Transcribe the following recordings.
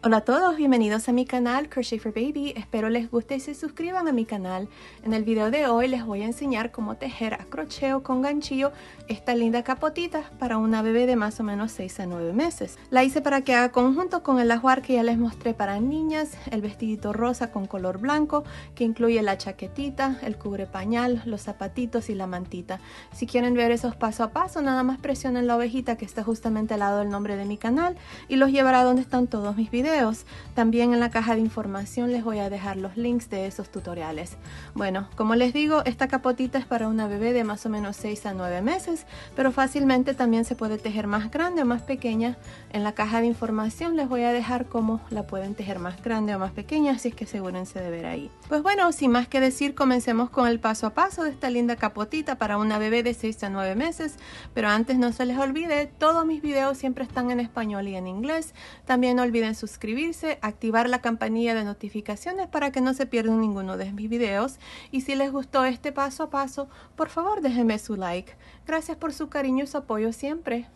Hola a todos, bienvenidos a mi canal Crochet for Baby. Espero les guste y se suscriban a mi canal. En el video de hoy les voy a enseñar cómo tejer a crochet o con ganchillo esta linda capotita para una bebé de más o menos 6 a 9 meses. La hice para que haga conjunto con el ajuar que ya les mostré para niñas, el vestidito rosa con color blanco que incluye la chaquetita, el cubre pañal, los zapatitos y la mantita. Si quieren ver esos paso a paso, nada más presionen la ovejita que está justamente al lado del nombre de mi canal y los llevará donde están todos mis videos. También en la caja de información les voy a dejar los links de esos tutoriales. Bueno, como les digo, esta capotita es para una bebé de más o menos 6 a 9 meses, pero fácilmente también se puede tejer más grande o más pequeña. En la caja de información les voy a dejar cómo la pueden tejer más grande o más pequeña, así es que asegúrense de ver ahí. Pues bueno, sin más que decir, comencemos con el paso a paso de esta linda capotita para una bebé de 6 a 9 meses, pero antes no se les olvide, todos mis videos siempre están en español y en inglés. También no olviden suscribirse, activar la campanilla de notificaciones para que no se pierdan ninguno de mis videos. Y si les gustó este paso a paso, por favor déjenme su like. Gracias por su cariño y su apoyo siempre.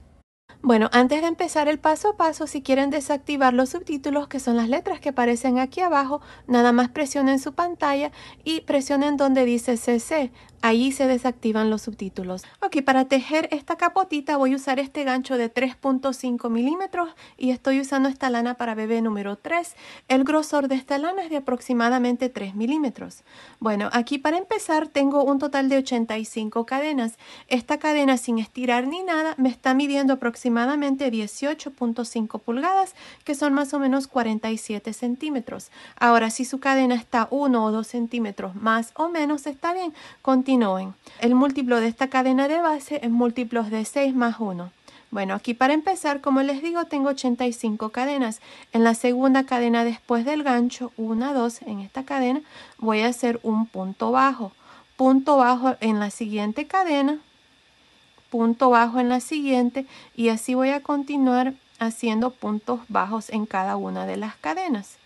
Bueno, antes de empezar el paso a paso, si quieren desactivar los subtítulos, que son las letras que aparecen aquí abajo, nada más presionen su pantalla y presionen donde dice CC. Ahí se desactivan los subtítulos. Ok, para tejer esta capotita voy a usar este gancho de 3.5 milímetros y estoy usando esta lana para bebé número 3. El grosor de esta lana es de aproximadamente 3 milímetros. Bueno, aquí para empezar tengo un total de 85 cadenas. Esta cadena sin estirar ni nada me está midiendo aproximadamente 18.5 pulgadas, que son más o menos 47 centímetros. Ahora, si su cadena está 1 o 2 centímetros más o menos, está bien. Continúen. El múltiplo de esta cadena de base es múltiplos de 6 más 1. Bueno, aquí para empezar, como les digo, tengo 85 cadenas. En la segunda cadena después del gancho, 1, 2, en esta cadena, voy a hacer un punto bajo. Punto bajo en la siguiente cadena, punto bajo en la siguiente, y así voy a continuar haciendo puntos bajos en cada una de las cadenas.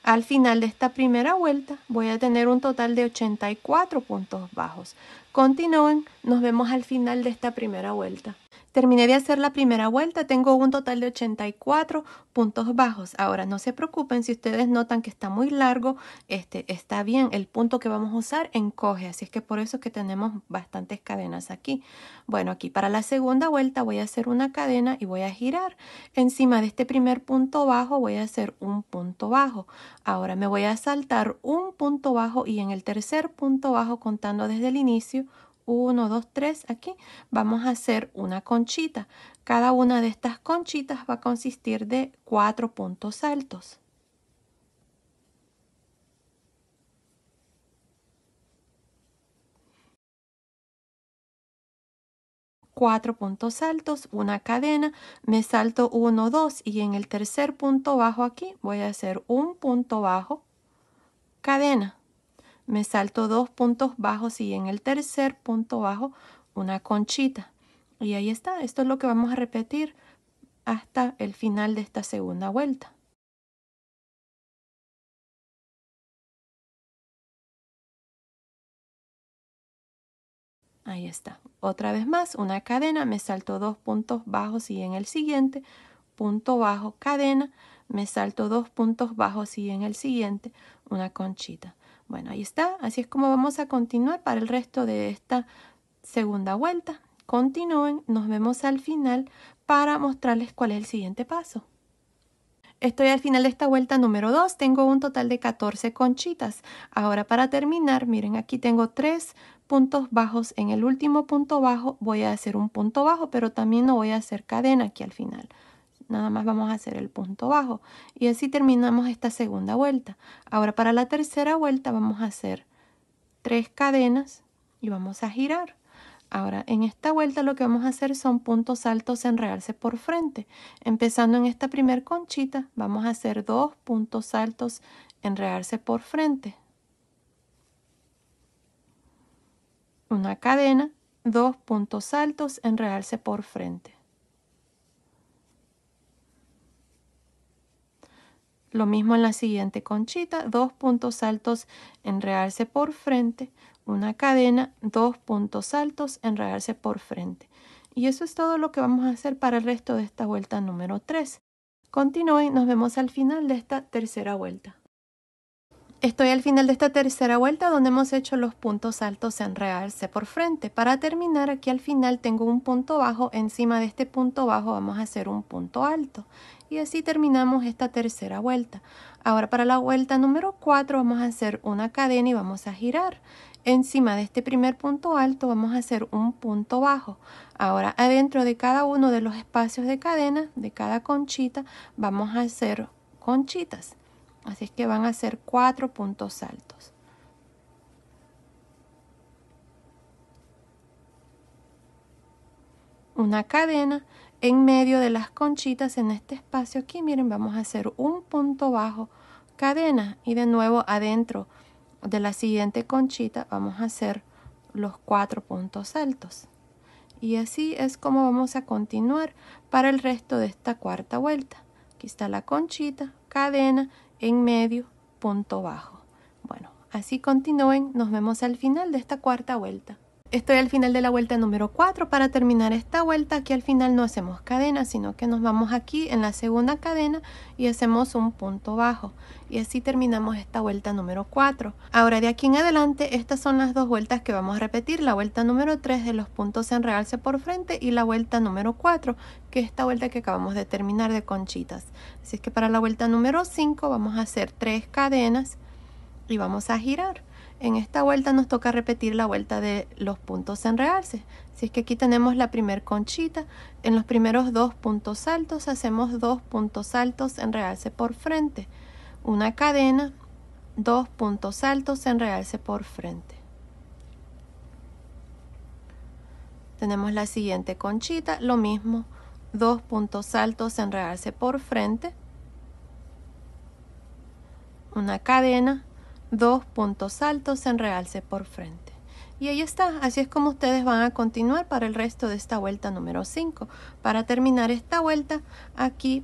Al final de esta primera vuelta voy a tener un total de 84 puntos bajos. Continúen, nos vemos al final de esta primera vuelta. Terminé de hacer la primera vuelta, tengo un total de 84 puntos bajos. Ahora no se preocupen si ustedes notan que está muy largo, está bien, el punto que vamos a usar encoge, así es que por eso es que tenemos bastantes cadenas aquí. Bueno, aquí para la segunda vuelta voy a hacer una cadena y voy a girar. Encima de este primer punto bajo voy a hacer un punto bajo. Ahora me voy a saltar un punto bajo y en el tercer punto bajo, contando desde el inicio, 1, 2, 3, aquí vamos a hacer una conchita. Cada una de estas conchitas va a consistir de 4 puntos altos. Cuatro puntos altos, una cadena, me salto 1, 2 y en el tercer punto bajo aquí voy a hacer un punto bajo, cadena. Me salto 2 puntos bajos y en el tercer punto bajo una conchita. Y ahí está, esto es lo que vamos a repetir hasta el final de esta segunda vuelta. Ahí está. Otra vez más, una cadena, me salto 2 puntos bajos y en el siguiente, punto bajo, cadena, me salto 2 puntos bajos y en el siguiente, una conchita. Bueno, ahí está. Así es como vamos a continuar para el resto de esta segunda vuelta. Continúen, nos vemos al final para mostrarles cuál es el siguiente paso. Estoy al final de esta vuelta número 2, tengo un total de 14 conchitas. Ahora para terminar, miren, aquí tengo 3 puntos bajos. En el último punto bajo voy a hacer un punto bajo, pero también no voy a hacer cadena aquí al final. Nada más vamos a hacer el punto bajo y así terminamos esta segunda vuelta. Ahora para la tercera vuelta vamos a hacer 3 cadenas y vamos a girar. Ahora, en esta vuelta lo que vamos a hacer son puntos altos en realce por frente. Empezando en esta primer conchita, vamos a hacer 2 puntos altos en realce por frente. Una cadena, 2 puntos altos en realce por frente. Lo mismo en la siguiente conchita, 2 puntos altos en realce por frente, una cadena, 2 puntos altos en realce por frente. Y eso es todo lo que vamos a hacer para el resto de esta vuelta número 3. Continúen, nos vemos al final de esta tercera vuelta. Estoy al final de esta tercera vuelta donde hemos hecho los puntos altos en realce por frente. Para terminar, aquí al final tengo un punto bajo. Encima de este punto bajo vamos a hacer un punto alto. Y así terminamos esta tercera vuelta. Ahora para la vuelta número 4 vamos a hacer una cadena y vamos a girar. Encima de este primer punto alto vamos a hacer un punto bajo. Ahora adentro de cada uno de los espacios de cadena, de cada conchita, vamos a hacer conchitas. Así es que van a ser 4 puntos altos. Una cadena en medio de las conchitas en este espacio aquí. Miren, vamos a hacer un punto bajo, cadena, y de nuevo adentro de la siguiente conchita vamos a hacer los 4 puntos altos. Y así es como vamos a continuar para el resto de esta cuarta vuelta. Aquí está la conchita, cadena, en medio, punto bajo. Bueno, así continúen. Nos vemos al final de esta cuarta vuelta. Estoy al final de la vuelta número 4. Para terminar esta vuelta, aquí al final no hacemos cadena, sino que nos vamos aquí en la segunda cadena y hacemos un punto bajo. Y así terminamos esta vuelta número 4. Ahora de aquí en adelante, estas son las dos vueltas que vamos a repetir. La vuelta número 3 de los puntos en realce por frente y la vuelta número 4, que es esta vuelta que acabamos de terminar de conchitas. Así es que para la vuelta número 5 vamos a hacer 3 cadenas y vamos a girar. En esta vuelta nos toca repetir la vuelta de los puntos en realce. Así es que aquí tenemos la primer conchita. En los primeros 2 puntos altos hacemos 2 puntos altos en realce por frente. Una cadena, 2 puntos altos en realce por frente. Tenemos la siguiente conchita, lo mismo, 2 puntos altos en realce por frente. Una cadena, 2 puntos altos en realce por frente. Y ahí está, así es como ustedes van a continuar para el resto de esta vuelta número 5. Para terminar esta vuelta, aquí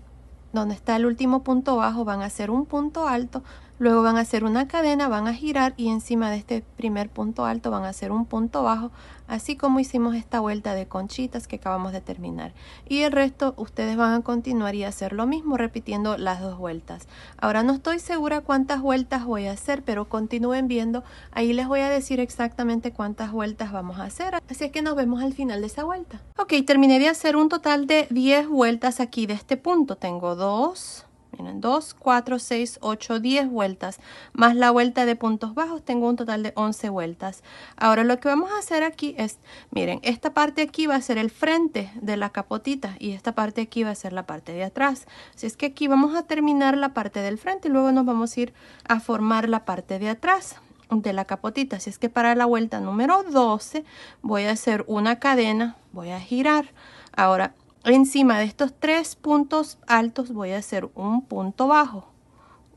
donde está el último punto bajo van a hacer un punto alto, luego van a hacer una cadena, van a girar y encima de este primer punto alto van a hacer un punto bajo, así como hicimos esta vuelta de conchitas que acabamos de terminar. Y el resto ustedes van a continuar y hacer lo mismo repitiendo las dos vueltas. Ahora no estoy segura cuántas vueltas voy a hacer, pero continúen viendo, ahí les voy a decir exactamente cuántas vueltas vamos a hacer. Así es que nos vemos al final de esa vuelta. Ok, terminé de hacer un total de 10 vueltas aquí de este punto. Tengo 2, miren, 2, 4, 6, 8, 10 vueltas, más la vuelta de puntos bajos, tengo un total de 11 vueltas. Ahora lo que vamos a hacer aquí es, miren, esta parte aquí va a ser el frente de la capotita y esta parte aquí va a ser la parte de atrás. Así es que aquí vamos a terminar la parte del frente y luego nos vamos a ir a formar la parte de atrás de la capotita. Así es que para la vuelta número 12 voy a hacer una cadena, voy a girar. Ahora encima de estos 3 puntos altos voy a hacer un punto bajo.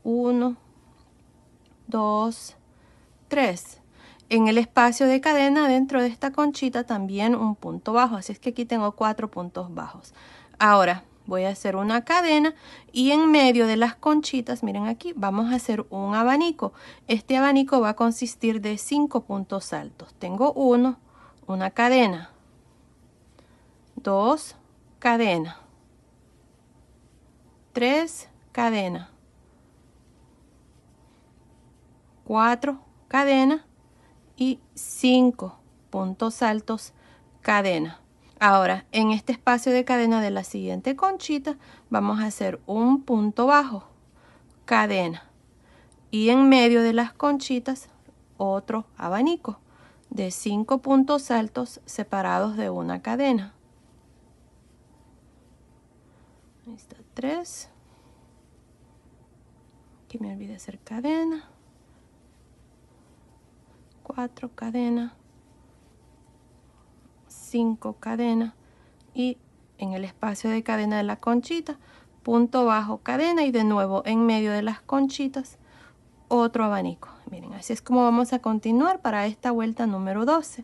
1, 2, 3. En el espacio de cadena dentro de esta conchita también un punto bajo. Así es que aquí tengo 4 puntos bajos. Ahora voy a hacer una cadena y en medio de las conchitas, miren aquí, vamos a hacer un abanico. Este abanico va a consistir de 5 puntos altos. Tengo 1, una cadena, 2, cadena, 3, cadena, 4, cadena y 5 puntos altos, cadena. Ahora, en este espacio de cadena de la siguiente conchita, vamos a hacer un punto bajo, cadena. Y en medio de las conchitas, otro abanico de 5 puntos altos separados de una cadena. Ahí está 3. Aquí me olvidé hacer cadena. 4 cadena. 5 cadena. Y en el espacio de cadena de la conchita, punto bajo, cadena y de nuevo en medio de las conchitas, otro abanico. Miren, así es como vamos a continuar para esta vuelta número 12.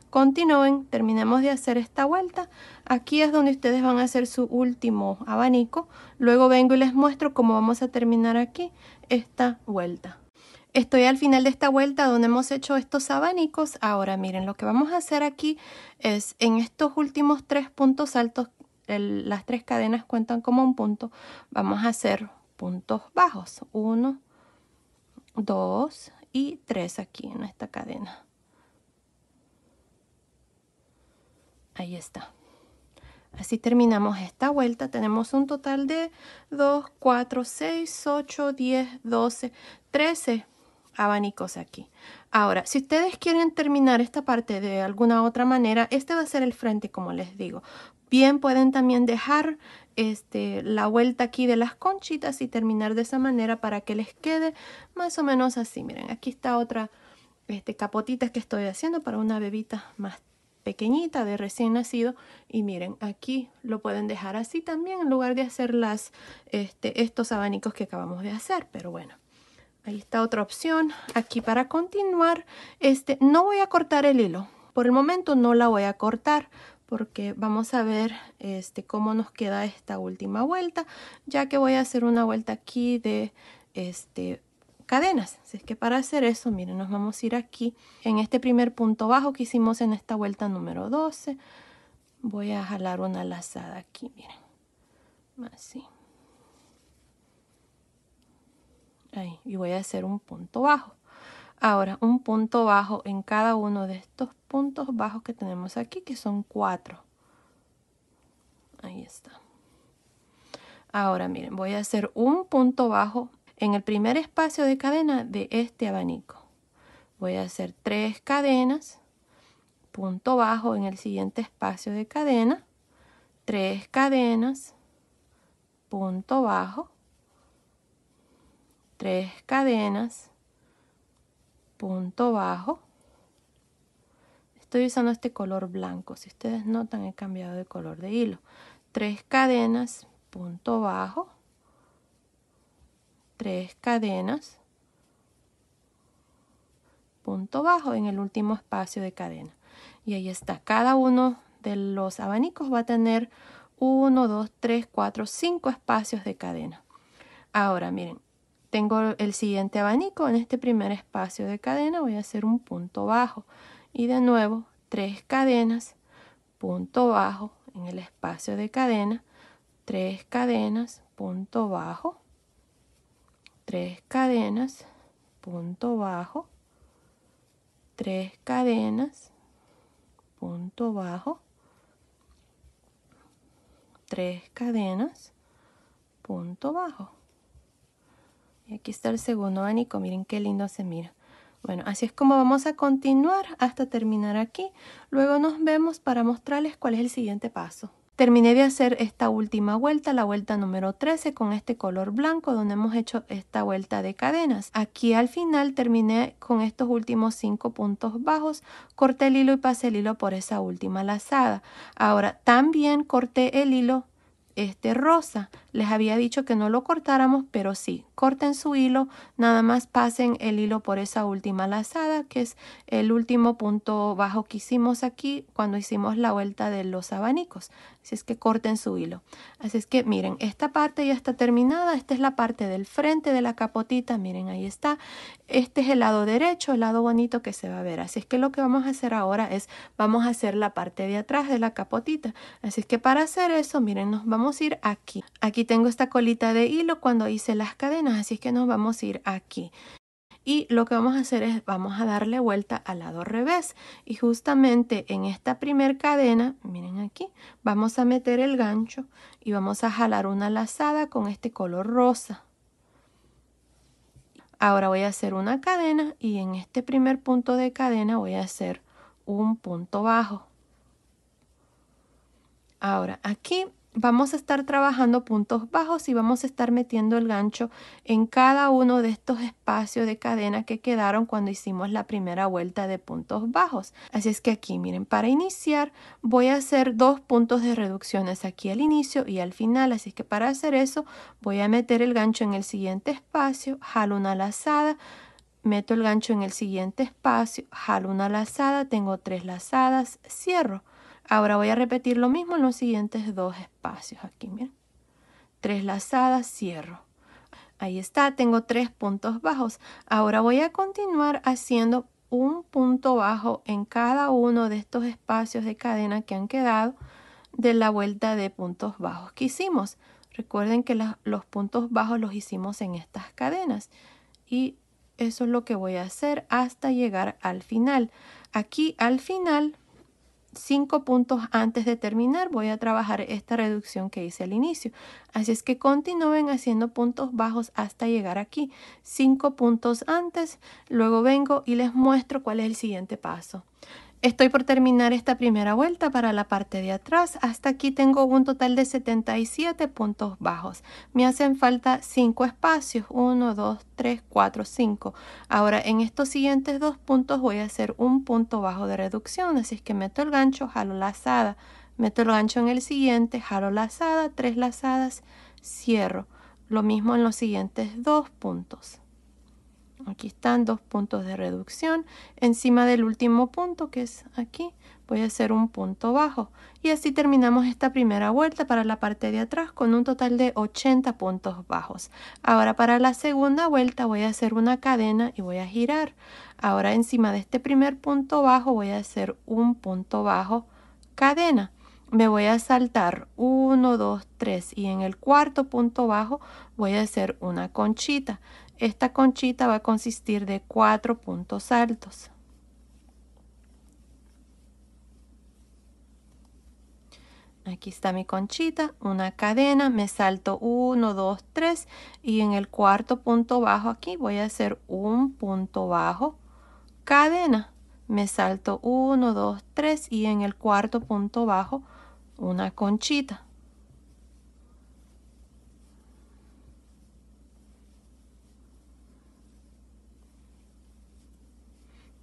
Continúen, terminemos de hacer esta vuelta. Aquí es donde ustedes van a hacer su último abanico. Luego vengo y les muestro cómo vamos a terminar aquí esta vuelta. Estoy al final de esta vuelta donde hemos hecho estos abanicos. Ahora miren, lo que vamos a hacer aquí es en estos últimos 3 puntos altos las 3 cadenas cuentan como un punto, vamos a hacer puntos bajos. 1, 2 y 3 aquí en esta cadena. Ahí está. Así terminamos esta vuelta. Tenemos un total de 2, 4, 6, 8, 10, 12, 13 abanicos aquí. Ahora, si ustedes quieren terminar esta parte de alguna otra manera, este va a ser el frente, como les digo. Bien, pueden también dejar la vuelta aquí de las conchitas y terminar de esa manera para que les quede más o menos así. Miren, aquí está otra capotita que estoy haciendo para una bebita más pequeñita de recién nacido, y miren, aquí lo pueden dejar así también en lugar de hacer estos abanicos que acabamos de hacer. Pero bueno, ahí está otra opción. Aquí para continuar, no voy a cortar el hilo, por el momento no la voy a cortar porque vamos a ver cómo nos queda esta última vuelta, ya que voy a hacer una vuelta aquí de cadenas. Así es que para hacer eso, miren, nos vamos a ir aquí en este primer punto bajo que hicimos en esta vuelta número 12. Voy a jalar una lazada aquí, miren, así. Ahí, y voy a hacer un punto bajo. Ahora, un punto bajo en cada uno de estos puntos bajos que tenemos aquí, que son 4. Ahí está. Ahora, miren, voy a hacer un punto bajo en el primer espacio de cadena de este abanico. Voy a hacer 3 cadenas, punto bajo en el siguiente espacio de cadena, 3 cadenas, punto bajo, 3 cadenas, punto bajo. Estoy usando este color blanco. Si ustedes notan, he cambiado de color de hilo. 3 cadenas, punto bajo, 3 cadenas, punto bajo en el último espacio de cadena. Y ahí está. Cada uno de los abanicos va a tener 1, 2, 3, 4, 5 espacios de cadena. Ahora, miren, tengo el siguiente abanico. En este primer espacio de cadena voy a hacer un punto bajo. Y de nuevo, 3 cadenas, punto bajo en el espacio de cadena, 3 cadenas, punto bajo, 3 cadenas, punto bajo, 3 cadenas, punto bajo, 3 cadenas, punto bajo. Y aquí está el segundo abanico. Miren qué lindo se mira. Bueno, así es como vamos a continuar hasta terminar aquí. Luego nos vemos para mostrarles cuál es el siguiente paso. Terminé de hacer esta última vuelta, la vuelta número 13, con este color blanco donde hemos hecho esta vuelta de cadenas. Aquí al final terminé con estos últimos 5 puntos bajos, corté el hilo y pasé el hilo por esa última lazada. Ahora también corté el hilo rosa. Les había dicho que no lo cortáramos, pero sí, corten su hilo, nada más pasen el hilo por esa última lazada, que es el último punto bajo que hicimos aquí cuando hicimos la vuelta de los abanicos. Así es que corten su hilo. Así es que miren, esta parte ya está terminada. Esta es la parte del frente de la capotita. Miren, ahí está. Este es el lado derecho, el lado bonito que se va a ver. Así es que lo que vamos a hacer ahora es, vamos a hacer la parte de atrás de la capotita. Así es que para hacer eso, miren, nos vamos a ir aquí. Aquí tengo esta colita de hilo cuando hice las cadenas, así es que nos vamos a ir aquí. Y lo que vamos a hacer es, vamos a darle vuelta al lado revés. Y justamente en esta primer cadena, miren aquí, vamos a meter el gancho y vamos a jalar una lazada con este color rosa. Ahora voy a hacer una cadena y en este primer punto de cadena voy a hacer un punto bajo. Ahora aquí vamos a estar trabajando puntos bajos y vamos a estar metiendo el gancho en cada uno de estos espacios de cadena que quedaron cuando hicimos la primera vuelta de puntos bajos. Así es que aquí, miren, para iniciar voy a hacer 2 puntos de reducciones aquí al inicio y al final. Así es que para hacer eso voy a meter el gancho en el siguiente espacio, jalo una lazada, meto el gancho en el siguiente espacio, jalo una lazada, tengo 3 lazadas, cierro. Ahora voy a repetir lo mismo en los siguientes 2 espacios. Aquí, miren. 3 lazadas, cierro. Ahí está, tengo 3 puntos bajos. Ahora voy a continuar haciendo un punto bajo en cada uno de estos espacios de cadena que han quedado. de la vuelta de puntos bajos que hicimos. Recuerden que los puntos bajos los hicimos en estas cadenas y eso es lo que voy a hacer hasta llegar al final. Aquí al final, 5 puntos antes de terminar, voy a trabajar esta reducción que hice al inicio. Así es que continúen haciendo puntos bajos hasta llegar aquí. 5 puntos antes, luego vengo y les muestro cuál es el siguiente paso. Estoy por terminar esta primera vuelta para la parte de atrás. Hasta aquí tengo un total de 77 puntos bajos. Me hacen falta 5 espacios. 1, 2, 3, 4, 5. Ahora en estos siguientes 2 puntos voy a hacer un punto bajo de reducción. Así es que meto el gancho, jalo lazada. Meto el gancho en el siguiente, jalo lazada, 3 lazadas, cierro. Lo mismo en los siguientes 2 puntos. Aquí están 2 puntos de reducción. Encima del último punto, que es aquí, voy a hacer un punto bajo. Y así terminamos esta primera vuelta para la parte de atrás con un total de 80 puntos bajos. Ahora para la segunda vuelta voy a hacer una cadena y voy a girar. Ahora encima de este primer punto bajo voy a hacer un punto bajo, cadena. Me voy a saltar 1, 2, 3 y en el cuarto punto bajo voy a hacer una conchita. Esta conchita va a consistir de 4 puntos altos. Aquí está mi conchita, una cadena, me salto 1, 2, 3 y en el cuarto punto bajo aquí voy a hacer un punto bajo, cadena. Me salto 1, 2, 3 y en el cuarto punto bajo una conchita.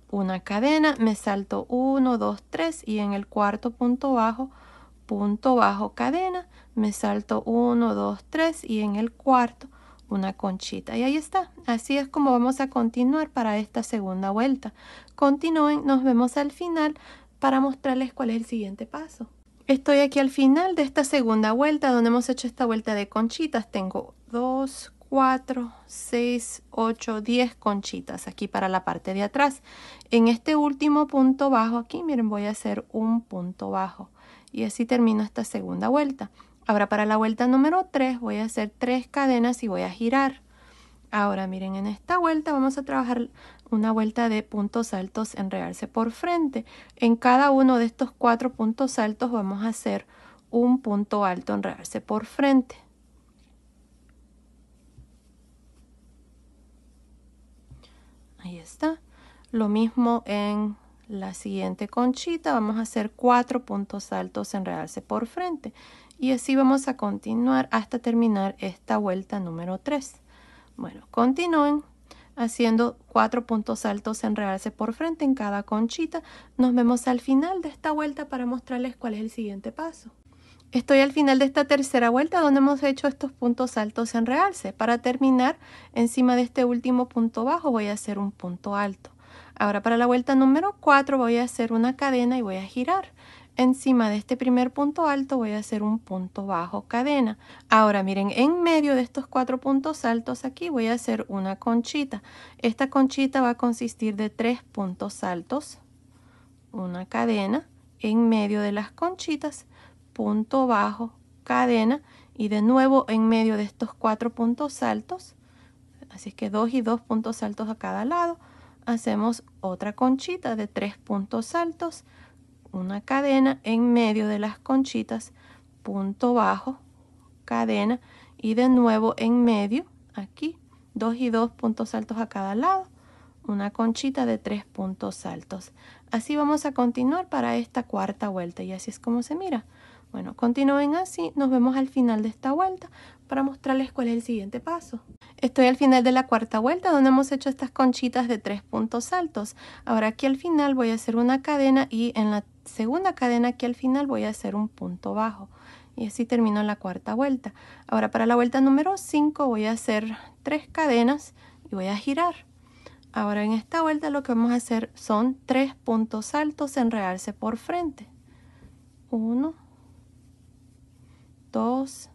Una cadena, me salto 1, 2, 3 y en el cuarto punto bajo, cadena, me salto 1, 2, 3 y en el cuarto una conchita. Y ahí está. Así es como vamos a continuar para esta segunda vuelta. Continúen, nos vemos al final para mostrarles cuál es el siguiente paso. Estoy aquí al final de esta segunda vuelta donde hemos hecho esta vuelta de conchitas. Tengo 2, 4, 6, 8, 10 conchitas aquí para la parte de atrás. En este último punto bajo aquí, miren, voy a hacer un punto bajo. Y así termino esta segunda vuelta. Ahora para la vuelta número 3 voy a hacer 3 cadenas y voy a girar. Ahora miren, en esta vuelta vamos a trabajar una vuelta de puntos altos en realce por frente. En cada uno de estos 4 puntos altos vamos a hacer un punto alto en realce por frente. Ahí está. Lo mismo en la siguiente conchita. Vamos a hacer 4 puntos altos en realce por frente. Y así vamos a continuar hasta terminar esta vuelta número 3. Bueno, continúen haciendo 4 puntos altos en realce por frente en cada conchita. Nos vemos al final de esta vuelta para mostrarles cuál es el siguiente paso. Estoy al final de esta tercera vuelta donde hemos hecho estos puntos altos en realce. Para terminar, encima de este último punto bajo voy a hacer un punto alto. Ahora para la vuelta número 4 voy a hacer una cadena y voy a girar. Encima de este primer punto alto voy a hacer un punto bajo, cadena. Ahora miren, en medio de estos 4 puntos altos aquí voy a hacer una conchita. Esta conchita va a consistir de 3 puntos altos, una cadena, en medio de las conchitas, punto bajo, cadena y de nuevo en medio de estos 4 puntos altos, así es que 2 y 2 puntos altos a cada lado, hacemos otra conchita de 3 puntos altos, una cadena en medio de las conchitas, punto bajo, cadena y de nuevo en medio, aquí 2 y 2 puntos altos a cada lado, una conchita de 3 puntos altos. Así vamos a continuar para esta cuarta vuelta y así es como se mira. Bueno, continúen así, nos vemos al final de esta vuelta para mostrarles cuál es el siguiente paso. Estoy al final de la cuarta vuelta donde hemos hecho estas conchitas de 3 puntos altos. Ahora aquí al final voy a hacer una cadena y en la segunda cadena aquí al final voy a hacer un punto bajo. Y así termino la cuarta vuelta. Ahora para la vuelta número 5 voy a hacer 3 cadenas y voy a girar. Ahora en esta vuelta lo que vamos a hacer son 3 puntos altos en realce por frente. 1, 2,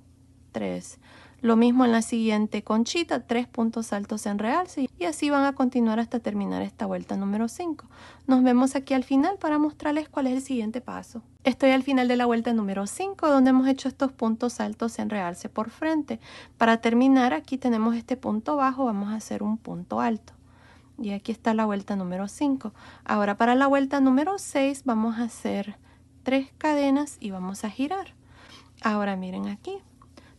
3. Lo mismo en la siguiente conchita, 3 puntos altos en realce y así van a continuar hasta terminar esta vuelta número 5. Nos vemos aquí al final para mostrarles cuál es el siguiente paso. Estoy al final de la vuelta número 5 donde hemos hecho estos puntos altos en realce por frente. Para terminar aquí tenemos este punto bajo, vamos a hacer un punto alto. Y aquí está la vuelta número 5. Ahora para la vuelta número 6 vamos a hacer 3 cadenas y vamos a girar. Ahora miren aquí.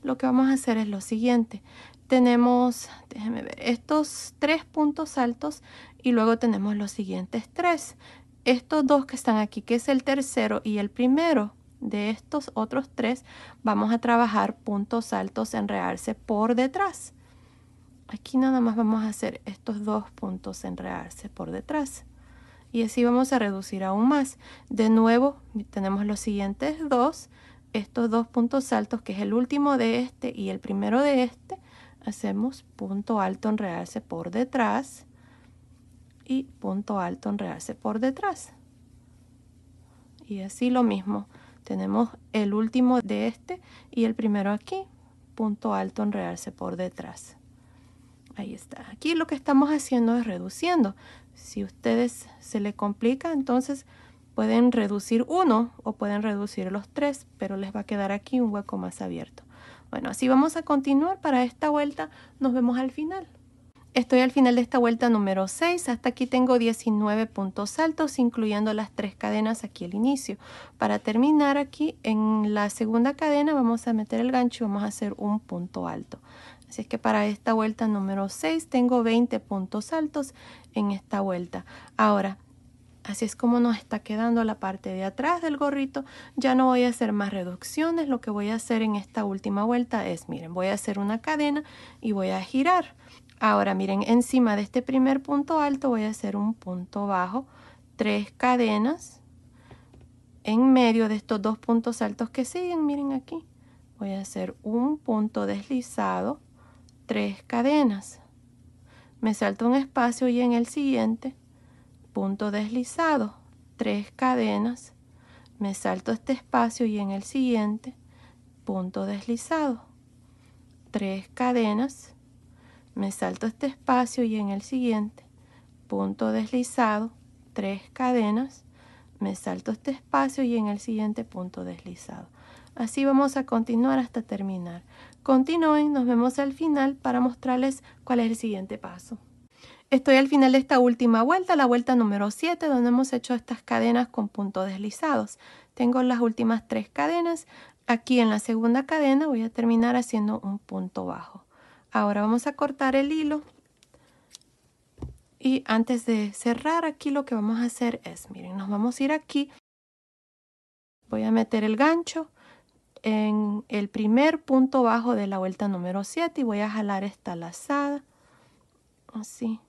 Lo que vamos a hacer es lo siguiente. Tenemos, déjenme ver, estos 3 puntos altos y luego tenemos los siguientes 3. Estos 2 que están aquí, que es el tercero y el primero de estos otros 3, vamos a trabajar puntos altos en realce por detrás. Aquí nada más vamos a hacer estos 2 puntos en realce por detrás. Y así vamos a reducir aún más. De nuevo, tenemos los siguientes 2. Estos 2 puntos altos, que es el último de este y el primero de este, hacemos punto alto en realce por detrás y punto alto en realce por detrás. Y así lo mismo, tenemos el último de este y el primero aquí, punto alto en realce por detrás. Ahí está. Aquí lo que estamos haciendo es reduciendo. Si a ustedes se les complica, entonces pueden reducir uno o pueden reducir los 3, pero les va a quedar aquí un hueco más abierto. Bueno, así vamos a continuar para esta vuelta. Nos vemos al final. Estoy al final de esta vuelta número 6. Hasta aquí tengo 19 puntos altos, incluyendo las 3 cadenas aquí al inicio. Para terminar aquí, en la segunda cadena vamos a meter el gancho y vamos a hacer un punto alto. Así es que para esta vuelta número 6 tengo 20 puntos altos en esta vuelta. Ahora, así es como nos está quedando la parte de atrás del gorrito. Ya no voy a hacer más reducciones. Lo que voy a hacer en esta última vuelta es, miren, voy a hacer una cadena y voy a girar. Ahora, miren, encima de este primer punto alto voy a hacer un punto bajo, 3 cadenas. En medio de estos 2 puntos altos que siguen, miren aquí, voy a hacer un punto deslizado, 3 cadenas. Me salto un espacio y en el siguiente punto deslizado, 3 cadenas, me salto este espacio y en el siguiente punto deslizado, 3 cadenas, me salto este espacio y en el siguiente punto deslizado, 3 cadenas, me salto este espacio y en el siguiente punto deslizado. Así vamos a continuar hasta terminar. Continúen, nos vemos al final para mostrarles cuál es el siguiente paso. Estoy al final de esta última vuelta, la vuelta número 7, donde hemos hecho estas cadenas con puntos deslizados. Tengo las últimas 3 cadenas. Aquí en la segunda cadena voy a terminar haciendo un punto bajo. Ahora vamos a cortar el hilo. Y antes de cerrar aquí lo que vamos a hacer es, miren, nos vamos a ir aquí. Voy a meter el gancho en el primer punto bajo de la vuelta número 7 y voy a jalar esta lazada. Así.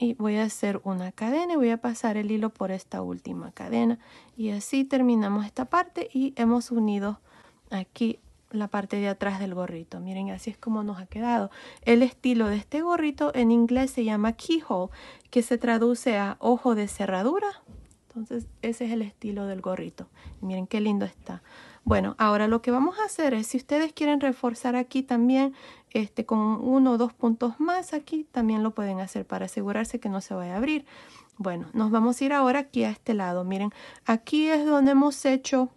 Y voy a hacer una cadena y voy a pasar el hilo por esta última cadena. Y así terminamos esta parte y hemos unido aquí la parte de atrás del gorrito. Miren, así es como nos ha quedado. El estilo de este gorrito en inglés se llama keyhole, que se traduce a ojo de cerradura. Entonces ese es el estilo del gorrito. Miren qué lindo está. Bueno, ahora lo que vamos a hacer es, si ustedes quieren reforzar aquí también con 1 o 2 puntos más aquí, también lo pueden hacer para asegurarse que no se vaya a abrir. Bueno, nos vamos a ir ahora aquí a este lado. Miren, aquí es donde hemos hecho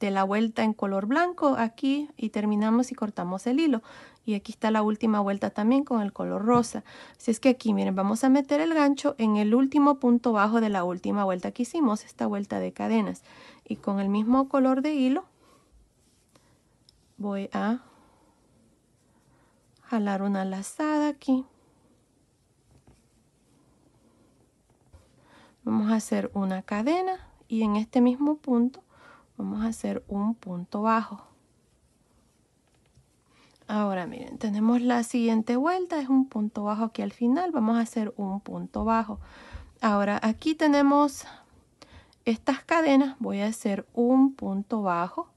la vuelta en color blanco aquí y terminamos y cortamos el hilo. Y aquí está la última vuelta también con el color rosa. Así es que aquí, miren, vamos a meter el gancho en el último punto bajo de la última vuelta que hicimos, esta vuelta de cadenas. Y con el mismo color de hilo voy a jalar una lazada aquí. Vamos a hacer una cadena y en este mismo punto vamos a hacer un punto bajo. Ahora miren, tenemos la siguiente vuelta, es un punto bajo aquí al final, vamos a hacer un punto bajo. Ahora aquí tenemos estas cadenas, voy a hacer un punto bajo.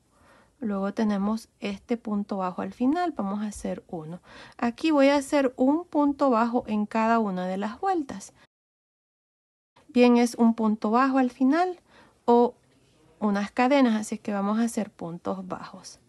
Luego tenemos este punto bajo al final, vamos a hacer uno. Aquí voy a hacer un punto bajo en cada una de las vueltas. Bien, es un punto bajo al final o unas cadenas, así que vamos a hacer puntos bajos.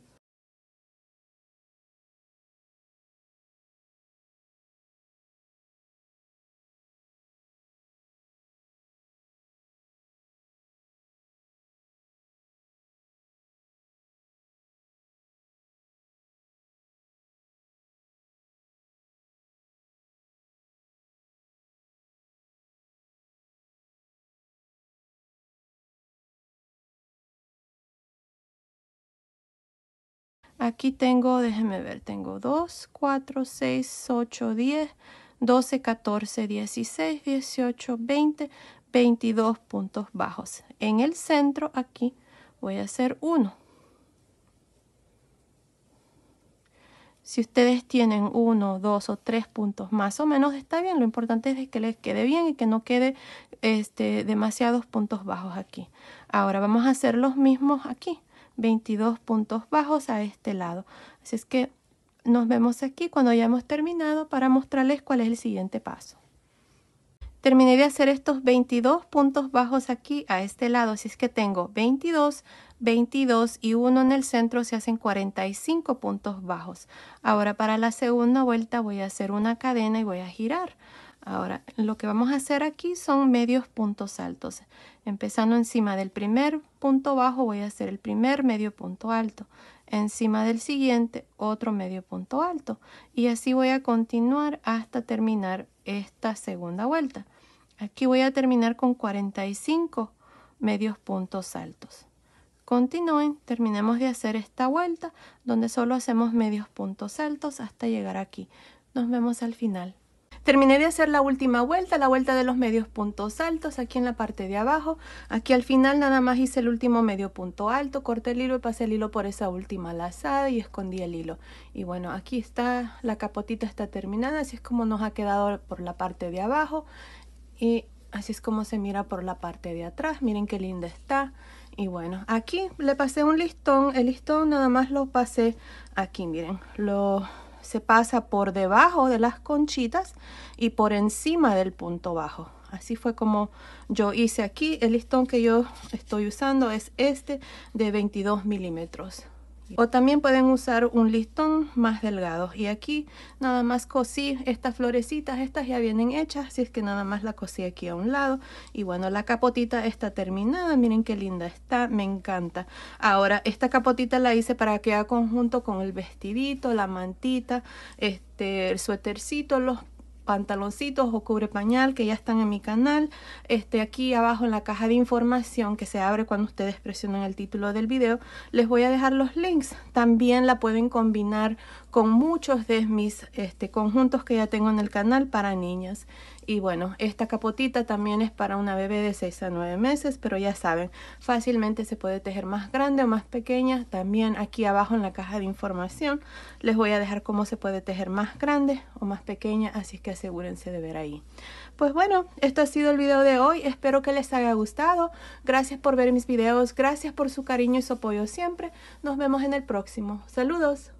Aquí tengo, déjenme ver, tengo 2, 4, 6, 8, 10, 12, 14, 16, 18, 20, 22 puntos bajos. En el centro aquí voy a hacer 1. Si ustedes tienen 1, 2 o 3 puntos más o menos, está bien. Lo importante es que les quede bien y que no quede demasiados puntos bajos aquí. Ahora vamos a hacer los mismos aquí. 22 puntos bajos a este lado. Así es que nos vemos aquí cuando ya hemos terminado para mostrarles cuál es el siguiente paso. Terminé de hacer estos 22 puntos bajos aquí a este lado, así es que tengo 22, 22 y 1 en el centro, se hacen 45 puntos bajos. Ahora para la segunda vuelta voy a hacer una cadena y voy a girar. Ahora lo que vamos a hacer aquí son medios puntos altos. Empezando encima del primer punto bajo voy a hacer el primer medio punto alto. Encima del siguiente otro medio punto alto. Y así voy a continuar hasta terminar esta segunda vuelta. Aquí voy a terminar con 45 medios puntos altos. Continúen, terminemos de hacer esta vuelta donde solo hacemos medios puntos altos hasta llegar aquí. Nos vemos al final. Terminé de hacer la última vuelta, la vuelta de los medios puntos altos aquí en la parte de abajo. Aquí al final nada más hice el último medio punto alto, corté el hilo y pasé el hilo por esa última lazada y escondí el hilo. Y bueno, aquí está, la capotita está terminada, así es como nos ha quedado por la parte de abajo. Y así es como se mira por la parte de atrás. Miren qué linda está. Y bueno, aquí le pasé un listón. El listón nada más lo pasé aquí, miren. Se pasa por debajo de las conchitas y por encima del punto bajo. Así fue como yo hice aquí. El listón que yo estoy usando es este de 22 milímetros. O también pueden usar un listón más delgado. Y aquí nada más cosí estas florecitas, estas ya vienen hechas, así es que nada más la cosí aquí a un lado. Y bueno, la capotita está terminada, miren qué linda está, me encanta. Ahora, esta capotita la hice para que haga conjunto con el vestidito, la mantita, el suétercito, los pantaloncitos o cubre pañal que ya están en mi canal. Aquí abajo en la caja de información que se abre cuando ustedes presionan el título del video, les voy a dejar los links. También la pueden combinar con muchos de mis conjuntos que ya tengo en el canal para niñas. Y bueno, esta capotita también es para una bebé de 6 a 9 meses, pero ya saben, fácilmente se puede tejer más grande o más pequeña. También aquí abajo en la caja de información les voy a dejar cómo se puede tejer más grande o más pequeña, así que asegúrense de ver ahí. Pues bueno, esto ha sido el video de hoy, espero que les haya gustado. Gracias por ver mis videos, gracias por su cariño y su apoyo siempre. Nos vemos en el próximo. Saludos.